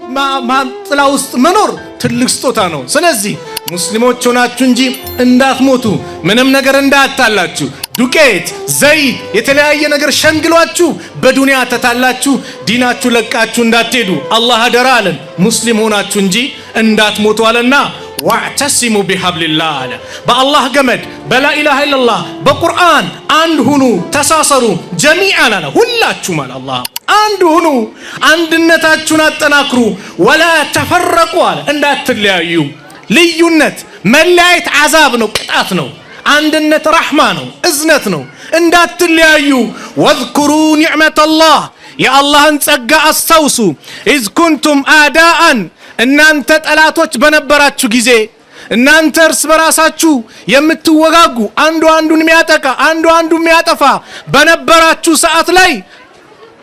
ጥላ ውስጥ መኖር ትልቅ ስጦታ ነው። ስለዚህ ሙስሊሞች ሆናችሁ እንጂ እንዳትሞቱ፣ ምንም ነገር እንዳታላችሁ፣ ዱቄት ዘይት የተለያየ ነገር ሸንግሏችሁ በዱንያ ተታላችሁ ዲናችሁ ለቃችሁ እንዳትሄዱ አላህ አደራ አለን። ሙስሊም ሆናችሁ እንጂ እንዳትሞቱ አለና ወዕተሲሙ ቢሐብሊላህ አለ። በአላህ ገመድ በላኢላሃ ኢለላህ በቁርአን አንድ ሁኑ፣ ተሳሰሩ ጀሚዓን አለ። ሁላችሁም አለ አላህ አንድ ሁኑ፣ አንድነታችሁን አጠናክሩ። ወላ ተፈረቁ አለ፣ እንዳትለያዩ። ልዩነት መለያየት አዛብ ነው፣ ቅጣት ነው። አንድነት ረሕማ ነው፣ እዝነት ነው። እንዳትለያዩ። ወዝኩሩ ኒዕመተላህ የአላህን ጸጋ አስታውሱ። ኢዝ ኩንቱም አዳአን እናንተ ጠላቶች በነበራችሁ ጊዜ፣ እናንተ እርስ በራሳችሁ የምትወጋጉ አንዱ አንዱን የሚያጠቃ አንዱ አንዱን የሚያጠፋ በነበራችሁ ሰዓት ላይ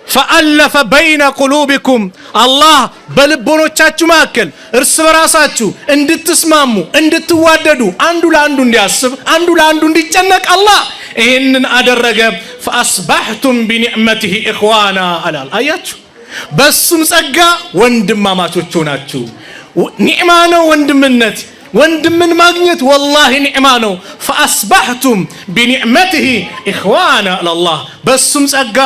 ፈአለፈ በይነ ቁሉቢኩም አላህ በልቦኖቻችሁ መካከል እርስ በራሳችሁ እንድትስማሙ እንድትዋደዱ አንዱ ለአንዱ እንዲያስብ አንዱ ለአንዱ እንዲጨነቅ አላህ ይህንን አደረገ። ፈአስባሕቱም ቢኒዕመቲሂ ኢኽዋና አላል። አያችሁ በሱም ጸጋ ወንድማማቾች ሆናችሁ። ኒዕማ ነው ወንድምነት፣ ወንድምን ማግኘት ወላሂ ኒዕማ ነው። ፈአስባሕቱም ቢኒዕመቲሂ ኢኽዋና አላህ በሱም ጸጋ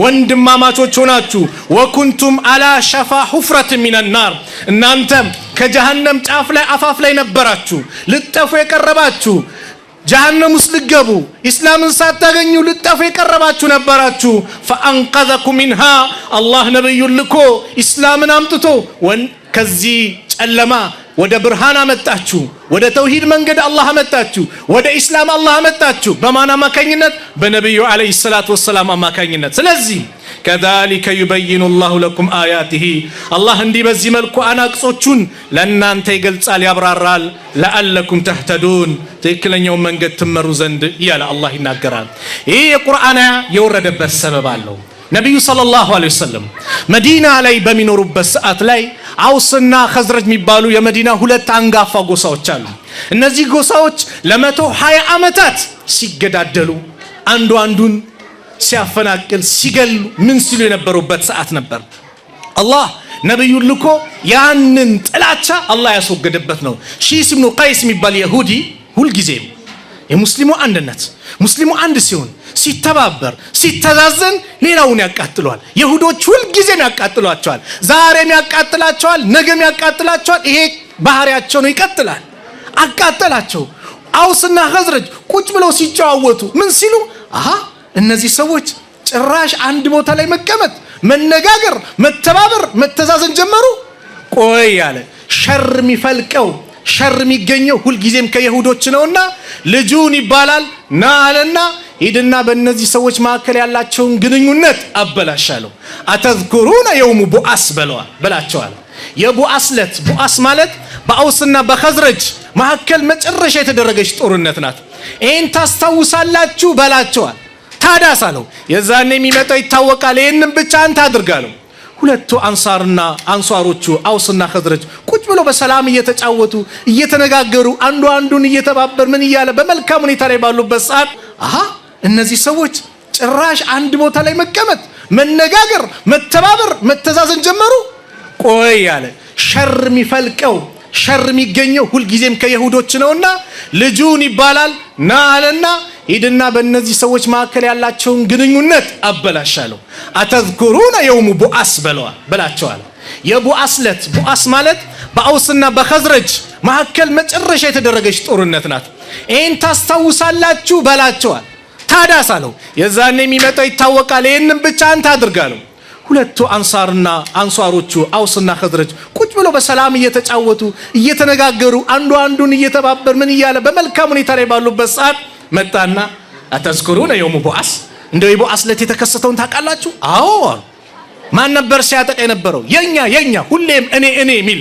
ወንድማማቾች ሆናችሁ። ወኩንቱም አላ ሸፋ ሁፍረት ሚነናር እናንተም ከጀሃነም ጫፍ ላይ አፋፍ ላይ ነበራችሁ፣ ልጠፉ የቀረባችሁ ጀሃነም ውስጥ ልገቡ ኢስላምን ሳታገኙ ልጠፉ የቀረባችሁ ነበራችሁ። ፈአንቀዘኩም ሚንሃ አላህ ነብዩን ልኮ ኢስላምን አምጥቶ ከዚህ ጨለማ ወደ ብርሃን አመጣችሁ። ወደ ተውሂድ መንገድ አላህ አመጣችሁ። ወደ ኢስላም አላህ አመጣችሁ። በማን አማካኝነት? በነብዩ አለይሂ ሰላቱ ወሰላም አማካኝነት። ስለዚህ ከዛሊከ ዩበይኑ ላሁ ለኩም አያቲሂ አላህ እንዲህ በዚህ መልኩ አናቅጾቹን ለእናንተ ይገልጻል፣ ያብራራል። ለአለኩም ተህተዱን ትክክለኛውን መንገድ ትመሩ ዘንድ እያለ አላህ ይናገራል። ይህ የቁርአን የወረደበት ሰበብ አለው። ነቢዩ ሰለላሁ ዐለይሂ ወሰለም መዲና ላይ በሚኖሩበት ሰዓት ላይ አውስና ኸዝረጅ የሚባሉ የመዲና ሁለት አንጋፋ ጎሳዎች አሉ። እነዚህ ጎሳዎች ለ120 ዓመታት ሲገዳደሉ አንዱ አንዱን ሲያፈናቅል ሲገሉ ምን ሲሉ የነበሩበት ሰዓት ነበር። አላህ ነብዩን ልኮ ያንን ጥላቻ አላህ ያስወገደበት ነው። ሺስ ኢብኑ ቀይስ የሚባል ይሁዲ ሁልጊዜም የሙስሊሙ አንድነት ሙስሊሙ አንድ ሲሆን ሲተባበር ሲተዛዘን ሌላውን ያቃጥሏል። ይሁዶች ሁልጊዜም ያቃጥሏቸዋል። ዛሬም ያቃጥላቸዋል፣ ነገም ያቃጥላቸዋል። ይሄ ባህሪያቸው ነው፣ ይቀጥላል። አቃጠላቸው። አውስና ኸዝረጅ ቁጭ ብለው ሲጨዋወቱ ምን ሲሉ እነዚህ ሰዎች ጭራሽ አንድ ቦታ ላይ መቀመጥ፣ መነጋገር፣ መተባበር፣ መተዛዘን ጀመሩ። ቆይ ያለ ሸር የሚፈልቀው ሸር የሚገኘው ሁልጊዜም ከይሁዶች ነውና ልጁን ይባላል ና አለና ሂድና በእነዚህ ሰዎች መካከል ያላቸውን ግንኙነት አበላሻለሁ። አተዝኩሩነ የውሙ ቡአስ በላቸዋል። የቡአስ ዕለት ቡአስ ማለት በአውስና በኸዝረጅ መካከል መጨረሻ የተደረገች ጦርነት ናት። ይህን ታስታውሳላችሁ በላቸዋል። ታዳስ አለው የዛኔ የሚመጣው ይታወቃል፣ ይህንን ብቻ አንተ አድርጋለሁ። ሁለቱ አንሷሮቹ አውስና ኸዝረጅ ቁጭ ብለው በሰላም እየተጫወቱ እየተነጋገሩ አንዱ አንዱን እየተባበር ምን እያለ በመልካም ሁኔታ ላይ ባሉበት ሰዓት እነዚህ ሰዎች ጭራሽ አንድ ቦታ ላይ መቀመጥ፣ መነጋገር፣ መተባበር፣ መተዛዘን ጀመሩ። ቆይ ያለ ሸር የሚፈልቀው ሸር የሚገኘው ሁልጊዜም ከይሁዶች ነውና ልጁን ይባላል ና አለና ሂድና በእነዚህ ሰዎች መካከል ያላቸውን ግንኙነት አበላሻለሁ። አተዝኩሩነ የውሙ ቡአስ በላቸዋል። የቡአስ ዕለት ቡአስ ማለት በአውስና በኸዝረጅ መካከል መጨረሻ የተደረገች ጦርነት ናት። ይህን ታስታውሳላችሁ በላቸዋል። ታዳስ አለው የዛኔ የሚመጣው ይታወቃል፣ ይህንን ብቻ አንተ አድርጋለሁ። ሁለቱ አንሷሮቹ አውስና ኸዝረጅ ቁጭ ብለው በሰላም እየተጫወቱ እየተነጋገሩ አንዱ አንዱን እየተባበር ምን እያለ በመልካም ሁኔታ ላይ ባሉበት ሰዓት መጣና አተዝኩሩነ የውሙ ቡአስ እንደው የቡአስ ዕለት የተከሰተውን ታውቃላችሁ? አዎ አሉ። ማን ነበር ሲያጠቃ የነበረው? የኛ ሁሌም እኔ ሚል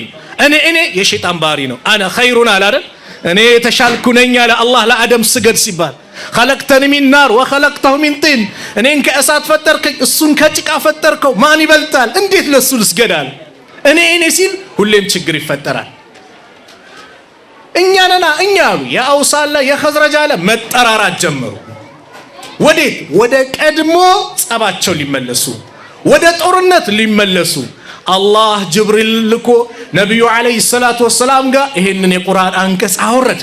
እኔ የሸይጣን ባህሪ ነው። አነ ኸይሩን አለ አይደል? እኔ የተሻልኩ ነኝ አለ አላህ ለአደም ስገድ ሲባል خلقتني من نار وخلقته من طين እኔን ከእሳት ፈጠርከኝ እሱን ከጭቃ ፈጠርከው ማን ይበልጣል? እንዴት ለሱ ልስገዳል? እኔ ሲል ሁሌም ችግር ይፈጠራል። እኛ አሉ የአውሳላ የኸዝረጅ አለ መጠራራት ጀመሩ። ወዴት? ወደ ቀድሞ ጸባቸው ሊመለሱ፣ ወደ ጦርነት ሊመለሱ። አላህ ጅብሪል ልኮ ነብዩ አለይሂ ሰላቱ ወሰላም ጋር ይሄንን የቁርአን አንቀጽ አወረደ።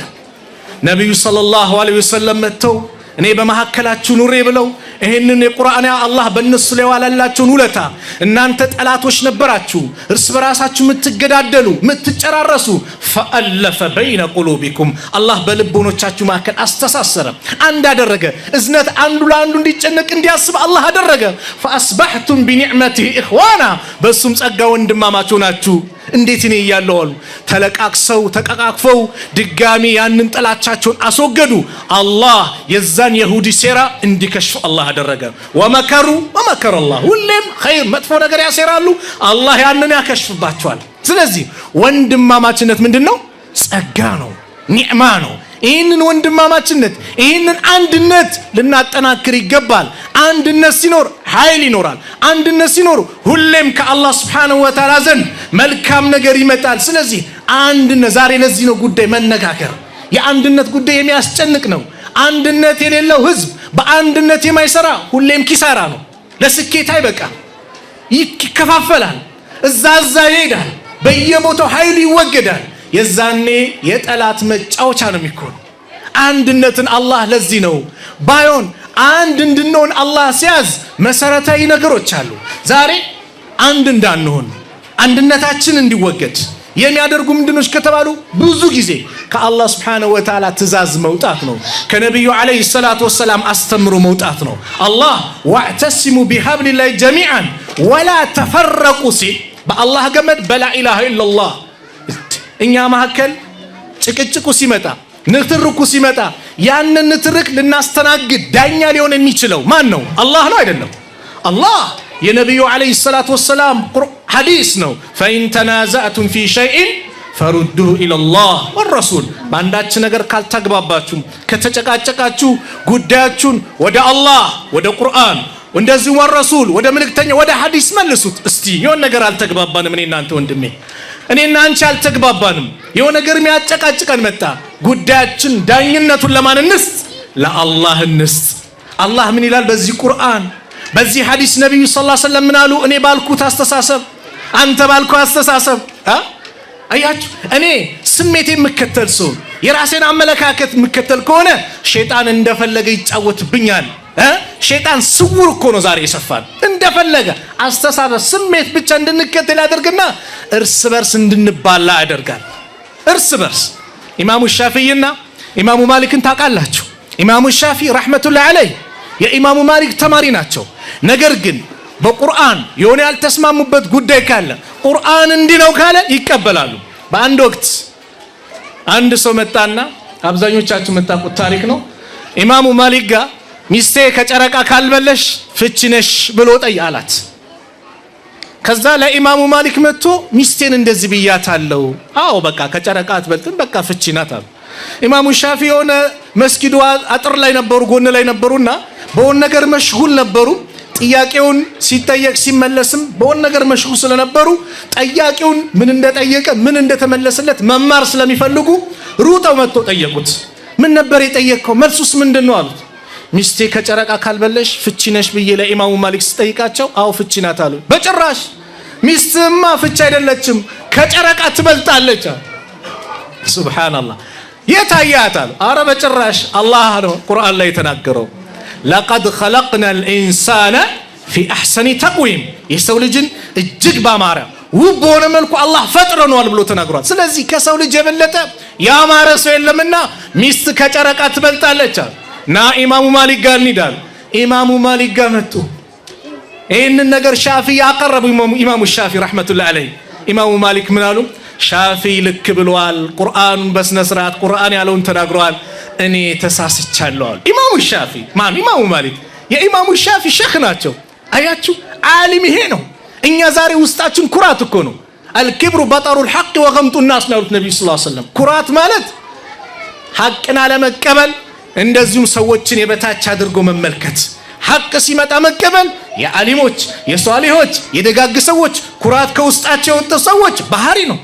ነብዩ ሰለላሁ ዐለይሂ ወሰለም መተው እኔ በመሐከላችሁ ኑሬ ብለው ይሄንን የቁርአን አላህ በእነሱ ላይ ዋላላችሁን ውለታ እናንተ ጠላቶች ነበራችሁ፣ እርስ በራሳችሁ የምትገዳደሉ የምትጨራረሱ ፈአለፈ በይነ ቁሉቢኩም አላህ በልቦኖቻችሁ መካከል አስተሳሰረ፣ አንድ አደረገ። እዝነት አንዱ ለአንዱ እንዲጨነቅ እንዲያስብ አላህ አደረገ። ፈአስበሕቱም ቢኒዕመቲሂ ኢኽዋና በሱም ጸጋ ወንድማማች ሆናችሁ። እንዴት እኔ እያለሁ አሉ ተለቃቅሰው ተቀቃቅፈው ድጋሚ ያንን ጥላቻቸውን አስወገዱ። አላህ የዛን የሁዲ ሴራ እንዲከሽፍ አላህ አደረገ። ወመከሩ ወመከረ አላህ። ሁሌም ኸይር መጥፎ ነገር ያሴራሉ፣ አላህ ያንን ያከሽፍባቸዋል። ስለዚህ ወንድማማችነት ምንድነው? ጸጋ ነው፣ ኒዕማ ነው። ይህንን ወንድማማችነት ይህንን አንድነት ልናጠናክር ይገባል። አንድነት ሲኖር ኃይል ይኖራል። አንድነት ሲኖር ሁሌም ከአላህ Subhanahu Wa Ta'ala ዘንድ መልካም ነገር ይመጣል። ስለዚህ አንድነት ዛሬ ለዚህ ነው ጉዳይ መነጋገር። የአንድነት ጉዳይ የሚያስጨንቅ ነው። አንድነት የሌለው ህዝብ በአንድነት የማይሰራ ሁሌም ኪሳራ ነው። ለስኬት አይበቃም፣ ይከፋፈላል፣ እዛ ይሄዳል፣ በየቦታው ኃይሉ ይወገዳል። የዛኔ የጠላት መጫወቻ ነው የሚሆነው። አንድነትን አላህ ለዚህ ነው ባይሆን አንድ እንድንሆን አላህ ሲያዝ መሰረታዊ ነገሮች አሉ። ዛሬ አንድ እንዳንሆን አንድነታችን እንዲወገድ የሚያደርጉ ምንድነው ከተባሉ ብዙ ጊዜ ከአላህ Subhanahu Wa Ta'ala ትእዛዝ መውጣት ነው። ከነብዩ አለይሂ ሰላቱ ወሰላም አስተምሮ መውጣት ነው። አላህ ወዕተሲሙ ቢሐብሊላሂ ጀሚዓን ወላ ተፈረቁ ሲል በአላህ ገመድ በላ ኢላሃ ኢላላህ እኛ መካከል ጭቅጭቁ ሲመጣ ንትርኩ ሲመጣ ያንን ንትርክ ልናስተናግድ ዳኛ ሊሆን የሚችለው ማን ነው? አላህ ነው አይደለም? አላህ የነብዩ አለይሂ ሰላቱ ወሰላም ሐዲስ ነው። ፈኢን ተናዛዕቱም ፊ ሸይኢን ፈሩዱሁ ኢለላህ ወረሱል። በአንዳች ነገር ካልተግባባችሁ ከተጨቃጨቃችሁ ጉዳያችሁን ወደ አላህ ወደ ቁርአን እንደዚህ ወረሱል ወደ መልእክተኛ ወደ ሐዲስ መልሱት። እስቲ የሆነ ነገር አልተግባባንም እኔ እናንተ ወንድሜ እኔና አንቺ አልተግባባንም፣ የሆነ ነገር የሚያጨቃጭቀን መጣ። ጉዳያችን ዳኝነቱን ለማን እንስጥ? ለአላህ እንስጥ። አላህ ምን ይላል በዚህ ቁርአን በዚህ ሐዲስ? ነብዩ ሰለላሁ ዐለይሂ ወሰለም ምን አሉ? እኔ ባልኩት አስተሳሰብ አንተ ባልኩት አስተሳሰብ አያችሁ፣ እኔ ስሜት የምከተል ሰው የራሴን አመለካከት የምከተል ከሆነ ሸይጣን እንደፈለገ ይጫወትብኛል። ሸይጣን ስውር እኮ ነው ዛሬ የሰፋን። እንደፈለገ አስተሳሰብ ስሜት ብቻ እንድንከተል ያደርግና እርስ በርስ እንድንባላ ያደርጋል። እርስ በርስ ኢማሙ ሻፊዒና ኢማሙ ማሊክን ታውቃላችሁ? ኢማሙ ሻፊዒ ረህመቱላሂ ዐለይሂ የኢማሙ ማሊክ ተማሪ ናቸው። ነገር ግን በቁርአን የሆነ ያልተስማሙበት ጉዳይ ካለ ቁርአን እንዲህ ነው ካለ ይቀበላሉ። በአንድ ወቅት አንድ ሰው መጣና አብዛኞቻችሁ የምታውቁት ታሪክ ነው። ኢማሙ ማሊክ ጋር ሚስቴ ከጨረቃ ካልበለሽ ፍቺ ነሽ ብሎ ጠይቃላት። ከዛ ለኢማሙ ማሊክ መጥቶ ሚስቴን እንደዚህ ብያታለሁ፣ አዎ በቃ ከጨረቃ አትበልጥም፣ በቃ ፍቺ ናት አሉ። ኢማሙ ሻፊ የሆነ መስጊዱ አጥር ላይ ነበሩ፣ ጎን ላይ ነበሩና በሆነ ነገር መሽጉል ነበሩ። ጥያቄውን ሲጠየቅ ሲመለስም በሆነ ነገር መሽጉል ስለነበሩ ጠያቂውን ምን እንደጠየቀ ምን እንደተመለሰለት መማር ስለሚፈልጉ ሩጠው መጥቶ ጠየቁት። ምን ነበር የጠየቀው? መልሱስ ምንድነው አሉት። ሚስቴ ከጨረቃ ካልበለሽ ፍቺ ነሽ ብዬ ለኢማሙ ማሊክ ስጠይቃቸው አዎ ፍቺ ናት አሉ። በጭራሽ ሚስትማ ፍቺ አይደለችም ከጨረቃ ትበልጣለች። ሱብሃንአላህ የታያት አሉ። አረ በጭራሽ አላህ ነው ቁርአን ላይ የተናገረው ለቀድ ኸለቅነል ኢንሳነ ፊ አሕሰኒ ተቅዊም የሰው ልጅን እጅግ ባማረ ውብ በሆነ መልኩ አላህ ፈጥረነዋል ብሎ ተናግሯል። ስለዚህ ከሰው ልጅ የበለጠ ያማረ ሰው የለምና ሚስት ከጨረቃ ትበልጣለች አሉ። ና ኢማሙ ማሊክ ጋር እንሂዳል። ኢማሙ ማሊክ ጋር መጡ። ይህንን ነገር ሻፊ ያቀረቡ ኢማሙ ሻፊ ረህመቱላሂ ዐለይሂ ኢማሙ ማሊክ ምን አሉ? ሻፊ ልክ ብለዋል፣ ቁርአኑን በስነ ስርዓት ቁርአን ያለውን ተናግረዋል፣ እኔ ተሳስቻለሁ አሉ። ኢማሙ ሻፊ ማን? ኢማሙ ማሊክ የኢማሙ ሻፊ ሼኽ ናቸው። አያችሁ ዓሊም ይሄ ነው። እኛ ዛሬ ውስጣችን ኩራት እኮ ነው። አልክብሩ በጠሩል ሐቅ ወገምጡ ናስ ናሉት ነብዩ ሰለላሁ ዐለይሂ ወሰለም። ኩራት ማለት ሐቅን አለመቀበል እንደዚሁም ሰዎችን የበታች አድርጎ መመልከት። ሐቅ ሲመጣ መቀበል የዓሊሞች የሷሊሆች የደጋግ ሰዎች ኩራት ከውስጣቸው የወጣ ሰዎች ባህሪ ነው።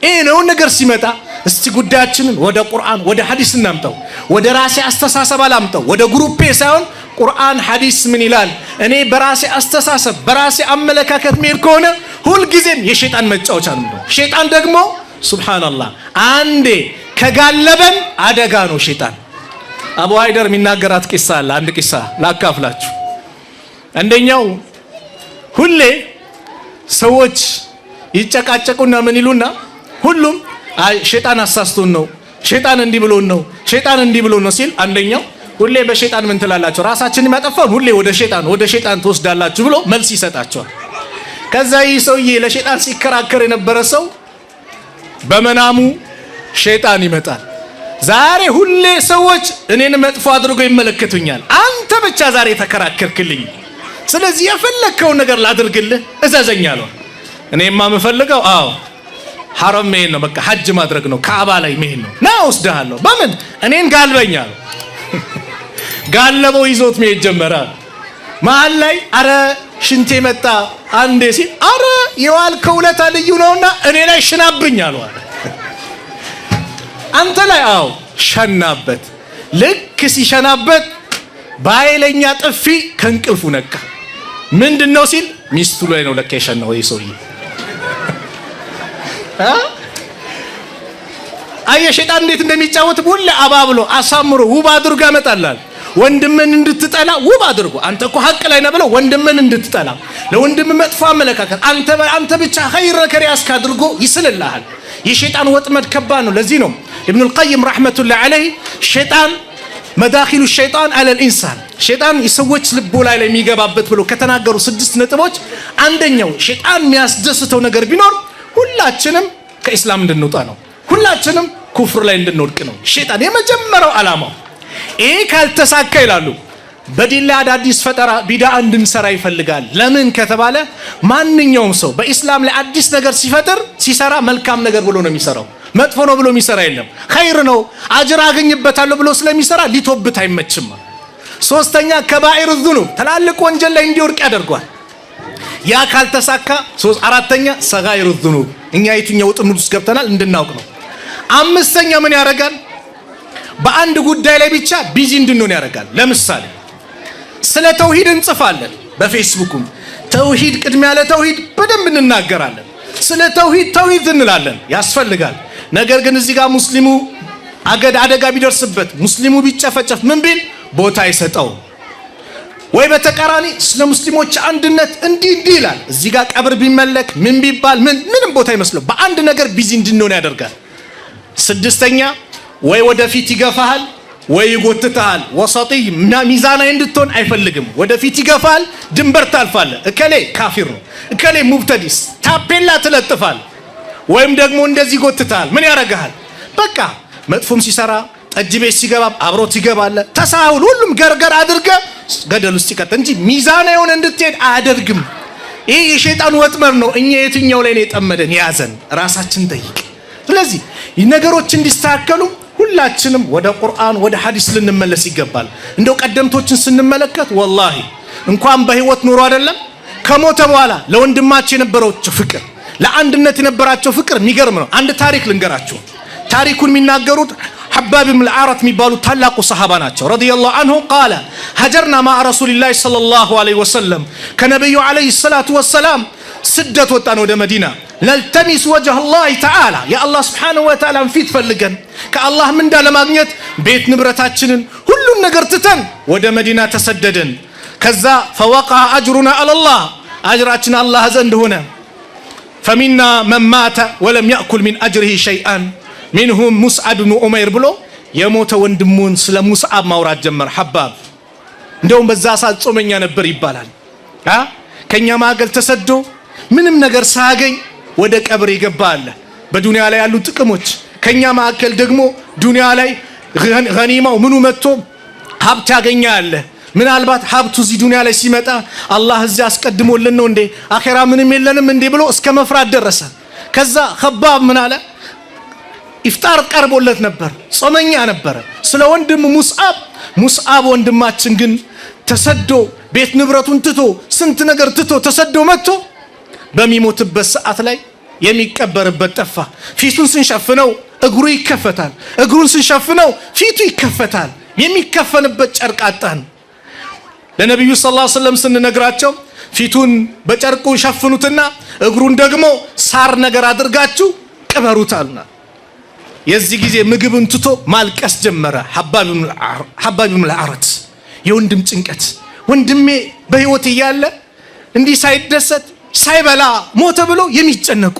ይሄ ነው ነገር ሲመጣ እስቲ ጉዳያችንን ወደ ቁርአን ወደ ሐዲስ እናምጣው። ወደ ራሴ አስተሳሰብ አላምጣው፣ ወደ ግሩፔ ሳይሆን ቁርአን ሐዲስ ምን ይላል? እኔ በራሴ አስተሳሰብ በራሴ አመለካከት መሄድ ከሆነ ሁል ጊዜም የሸይጣን መጫወቻ ነው። ሸይጣን ደግሞ ሱብሃንአላህ አንዴ ከጋለበን አደጋ ነው ሸይጣን። አቡ ሃይደር የሚናገራት ቂሳ አለ። አንድ ቂሳ ላካፍላችሁ። አንደኛው ሁሌ ሰዎች ይጨቃጨቁና ምን ይሉና ሁሉም ሸይጣን አሳስቶን ነው፣ ሸይጣን እንዲህ ብሎን ነው፣ ሸይጣን እንዲህ ብሎን ነው ሲል አንደኛው ሁሌ በሸይጣን ምን ትላላችሁ ራሳችንን የሚያጠፋን ሁሌ ወደ ሸይጣን ትወስዳላችሁ ብሎ መልስ ይሰጣቸዋል። ከዛ ይህ ሰውዬ ለሸይጣን ሲከራከር የነበረ ሰው በመናሙ ሸይጣን ይመጣል። ዛሬ ሁሌ ሰዎች እኔን መጥፎ አድርገው ይመለከቱኛል፣ አንተ ብቻ ዛሬ ተከራከርክልኝ፣ ስለዚህ የፈለከውን ነገር ላድርግልህ እዘዘኝ አለው። እኔማ የምፈልገው ሐረም መሄድ ነው፣ በቃ ሐጅ ማድረግ ነው፣ ካዕባ ላይ መሄድ ነው። ና ወስደሃለሁ። በምን? እኔን ጋልበኛል። ጋለበው ይዞት መሄድ ጀመረ። መሀል ላይ አረ ሽንቴ መጣ አንዴ ሲል አረ የዋልከው ውለታ ልዩ ነውና እኔ ላይ ሽናብኝ አለው። አንተ ላይ ሸናበት። ልክ ሲሸናበት በኃይለኛ ጥፊ ከእንቅልፉ ነቃ። ምንድነው ሲል ሚስቱ ላይ ነው ለካ የሸናው ይህ ሰውዬ። አየህ ሸይጣን እንዴት እንደሚጫወት ሁሌ አባብሎ አሳምሮ ውብ አድርጎ ያመጣላል። ወንድምን እንድትጠላ ውብ አድርጎ አንተ እኮ ሐቅ ላይ ነህ ብለው ወንድምን እንድትጠላ ለወንድም መጥፎ አመለካከት አንተ ብቻ ኸይር ነገር ያስካ አድርጎ ይስልልሃል። የሸይጣን ወጥመድ ከባድ ነው። ለዚህ ነው ኢብኑል ቀይም ረህመቱላሂ ዐለይሂ ሸይጣን መዳኺሉ ሸይጣን አለል ኢንሳን ሸይጣን የሰዎች ልቦና ላይ የሚገባበት ብሎ ከተናገሩ 6 ነጥቦች አንደኛው ሸይጣን የሚያስደስተው ነገር ቢኖር ሁላችንም ከኢስላም እንድንወጣ ነው። ሁላችንም ኩፍር ላይ እንድንወድቅ ነው ሸይጣን የመጀመሪያው ዓላማው። ይሄ ካልተሳካ ይላሉ በዲን ላይ አዳዲስ ፈጠራ ቢድዓ እንድንሰራ ይፈልጋል። ለምን ከተባለ ማንኛውም ሰው በኢስላም ላይ አዲስ ነገር ሲሰራ መልካም ነገር ብሎ ነው የሚሰራው፣ መጥፎ ነው ብሎ የሚሰራ የለም። ኸይር ነው አጅር አገኝበታለሁ ብሎ ስለሚሰራ ሊቶብት አይመችም። ሶስተኛ ከባኢር ዙኑብ ትላልቅ ወንጀል ላይ እንዲወድቅ ያደርገዋል። ያ ካልተሳካ አራተኛ ሰጋኢር ዙኑብ እኛ የትኛው ጥምር ውስጥ ገብተናል እንድናውቅ ነው። አምስተኛ ምን ያደርጋል? በአንድ ጉዳይ ላይ ብቻ ቢዚ እንድንሆን ያደርጋል። ለምሳሌ ስለ ተውሂድ እንጽፋለን፣ በፌስቡክም ተውሂድ ቅድሚያ ለተውሂድ በደንብ እንናገራለን። ስለ ተውሂድ እንላለን፣ ያስፈልጋል። ነገር ግን እዚህ ጋር ሙስሊሙ አደጋ ቢደርስበት ሙስሊሙ ቢጨፈጨፍ ምን ቢል ቦታ አይሰጠው። ወይ በተቃራኒ ስለ ሙስሊሞች አንድነት እንዲህ ይላል፣ እዚህ ጋር ቀብር ቢመለክ ምን ቢባል ምንም ቦታ አይመስለው። በአንድ ነገር ቢዚ እንድንሆን ያደርጋል። ስድስተኛ ወይ ወደፊት ይገፋሃል ወይ ይጎትታል። ወሰጢይ ሚዛናዊ እንድትሆን አይፈልግም። ወደፊት ይገፋል፣ ድንበር ታልፋለህ። እከሌ ካፊር ነው፣ እከሌ ሙብተዲስ ታፔላ ትለጥፋል። ወይም ደግሞ እንደዚህ ይጎትታል። ምን ያደርግሃል? በቃ መጥፎም ሲሰራ ጠጅ ቤት ሲገባ አብሮት ይገባል። ተሳሁል ሁሉም ገርገር አድርገ ገደል ውስጥ ይቀጥ እንጂ ሚዛናዊ ሆነ እንድትሄድ አያደርግም። ይሄ የሸይጣን ወጥመድ ነው። እኛ የትኛው ላይ ነው የጠመደን? ያዘን ራሳችን ጠይቅ። ስለዚህ ነገሮች እንዲስተካከሉ ሁላችንም ወደ ቁርአን ወደ ሐዲስ ልንመለስ ይገባል። እንደው ቀደምቶችን ስንመለከት ወላሂ እንኳን በህይወት ኑሮ አይደለም ከሞተ በኋላ ለወንድማቸው የነበራቸው ፍቅር፣ ለአንድነት የነበራቸው ፍቅር የሚገርም ነው። አንድ ታሪክ ልንገራችሁ። ታሪኩን የሚናገሩት ሐባብ ብን አልዓረት የሚባሉ ታላቁ ሰሃባ ናቸው ረዲየላሁ ዐንሁ። ቃለ ሀጀርና ማዓ ረሱሊላሂ ሰለላሁ ዐለይሂ ወሰለም ከነብዩ ዐለይሂ ሰላቱ ወሰላም ስደት ወጣን ወደ መዲና ነልተሚስ ወጀህ አላህ ተዓላ የአላህ ስብሓነሁ ወተዓላን ፊት ፈልገን ከአላህ ምንዳ ለማግኘት ቤት ንብረታችንን ሁሉን ነገር ትተን ወደ መዲና ተሰደድን። ከዛ ፈወቀዐ አጅሩና አለላህ አጅራችን አላህ ዘንድ ሆነ። ፈሚና መን ማተ ወለም ያእኩል ሚን አጅሪሂ ሸይአን ሚንሁም ሙስዓብ ብኑ ዑመይር ብሎ የሞተ ወንድሙን ስለ ሙስዓብ ማውራት ጀመር ሐባብ። እንደውም በዛ ሰዓት ጾመኛ ነበር ይባላል። ከኛ ማገል ተሰዶ ምንም ነገር ሳያገኝ ወደ ቀብር የገባ አለ። በዱንያ ላይ ያሉ ጥቅሞች ከኛ ማከል ደግሞ ዱንያ ላይ ገኒማው ምኑ መጥቶ ሀብት ያገኛ አለ። ምናልባት ሀብቱ እዚህ ዱንያ ላይ ሲመጣ አላህ እዚህ አስቀድሞልን ነው እንዴ አኺራ ምንም የለንም እንዴ ብሎ እስከ መፍራት ደረሰ። ከዛ ኸባብ ምን አለ? ኢፍጣር ቀርቦለት ነበር፣ ጾመኛ ነበር። ስለ ወንድም ሙስዓብ ወንድማችን ግን ተሰዶ ቤት ንብረቱን ትቶ ስንት ነገር ትቶ ተሰዶ መጥቶ በሚሞትበት ሰዓት ላይ የሚቀበርበት ጠፋ። ፊቱን ስንሸፍነው እግሩ ይከፈታል፣ እግሩን ስንሸፍነው ፊቱ ይከፈታል። የሚከፈንበት ጨርቅ አጣን። ለነብዩ ሰለላሁ ዐለይሂ ወሰለም ስንነግራቸው ፊቱን በጨርቁ ሸፍኑትና እግሩን ደግሞ ሳር ነገር አድርጋችሁ ቅበሩታልና የዚህ ጊዜ ምግብን ትቶ ማልቀስ ጀመረ። ሐባብ ኢብኑ አልአረት የወንድም ጭንቀት ወንድሜ በህይወት እያለ እንዲህ ሳይደሰት ሳይበላ ሞተ ብሎ የሚጨነቁ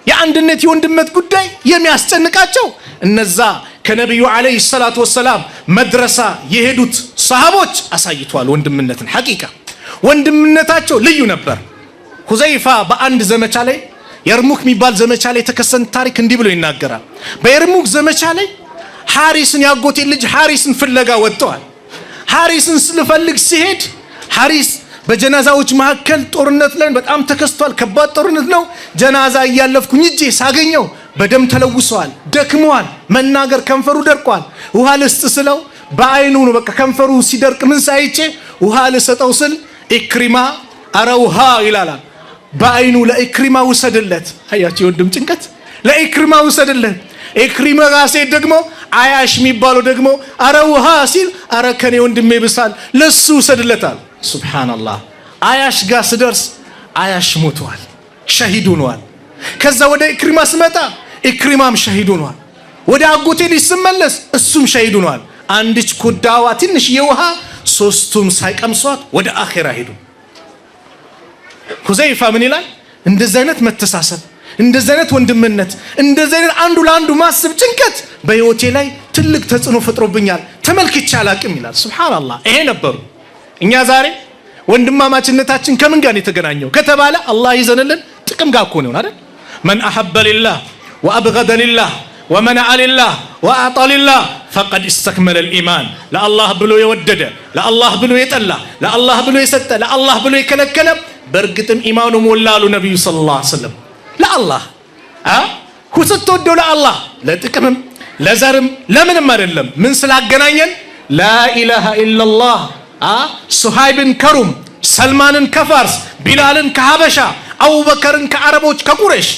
የአንድነት የወንድነት ጉዳይ የሚያስጨንቃቸው እነዛ ከነብዩ አለይሂ ሰላቱ ወሰላም መድረሳ የሄዱት ሰሃቦች አሳይቷል። ወንድምነትን ሐቂቃ ወንድምነታቸው ልዩ ነበር። ሁዘይፋ በአንድ ዘመቻ ላይ የርሙክ የሚባል ዘመቻ ላይ የተከሰተ ታሪክ እንዲህ ብሎ ይናገራል። በየርሙክ ዘመቻ ላይ ሐሪስን ያጎቴ ልጅ ሐሪስን ፍለጋ ወጥተዋል። ሐሪስን ስለፈልግ ሲሄድ ሐሪስ በጀናዛዎች መካከል ጦርነት ላይ በጣም ተከስቷል። ከባድ ጦርነት ነው። ጀናዛ እያለፍኩኝ እጄ ሳገኘው በደም ተለውሰዋል፣ ደክመዋል፣ መናገር ከንፈሩ ደርቋል። ውሃ ልስጥ ስለው በአይኑ ነው በቃ ከንፈሩ ሲደርቅ ምን ሳይቼ ውሃ ልሰጠው ስል ኢክሪማ አረ ውሃ ይላል። በአይኑ ለኢክሪማ ውሰድለት። አያችሁ ወንድም ጭንቀት ለኢክሪማ ውሰድለት። ኢክሪማ ጋር ሲሄድ ደግሞ አያሽ የሚባለው ደግሞ አረ ውሃ ሲል አረ ከኔ ወንድሜ ብሳል ለሱ ውሰድለታል። ሱብሃንአላህ አያሽ ጋር ስደርስ አያሽ ሞቷል፣ ሸሂድ ሆኗል። ከዛ ወደ ኢክሪማ ስመጣ ኢክሪማም ሸሂድ ሆኗል። ወደ አጎቴ ልጅ ስመለስ እሱም ሸሂድ ሆኗል። አንድች ኩዳዋ ትንሽ የውሃ ሶስቱም ሳይቀምሷት ወደ አኺራ ሄዱ። ሁዘይፋ ምን ይላል? እንደዚህ አይነት መተሳሰብ፣ እንደዚህ አይነት ወንድምነት፣ እንደዚህ አይነት አንዱ ለአንዱ ማሰብ ጭንቀት በህይወቴ ላይ ትልቅ ተጽዕኖ ፈጥሮብኛል፣ ተመልክቼ አላቅም ይላል። ሱብሃንአላህ ይሄ ነበሩ። እኛ ዛሬ ወንድማማችነታችን ከምን ጋር የተገናኘው ከተባለ አላህ ይዘንልን ጥቅም ጋር እኮ ነው አይደል? መን አሐበ ሊላህ ወአብገደ ሊላህ ወመነዐ ሊላህ ወአዕጣ ሊላህ ፈቀድ ኢስተክመለ ልኢማን። ለአላህ ብሎ የወደደ፣ ለአላህ ብሎ የጠላ፣ ለአላህ ብሎ የሰጠ፣ ለአላህ ብሎ የከለከለ በእርግጥም ኢማኑ ሞላሉ ነቢዩ ሰለላሁ ዐለይሂ ወሰለም። ለአላህ ስትወደው ለአላህ ለጥቅምም ለዘርም ለምንም አይደለም። ምን ስላገናኘን? ላኢላሃ ኢለላህ ሱሃይብን ከሩም፣ ሰልማንን ከፋርስ፣ ቢላልን ከሀበሻ፣ አቡበከርን ከአረቦች ከቁረሽ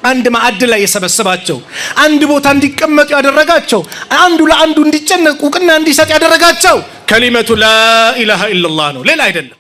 አንድ ማዕድ ላይ የሰበሰባቸው፣ አንድ ቦታ እንዲቀመጡ ያደረጋቸው፣ አንዱ ለአንዱ እንዲጨነቁ እውቅና እንዲሰጥ ያደረጋቸው ከሊመቱ ላኢላሃ ኢለላህ ነው፣ ሌላ አይደለም።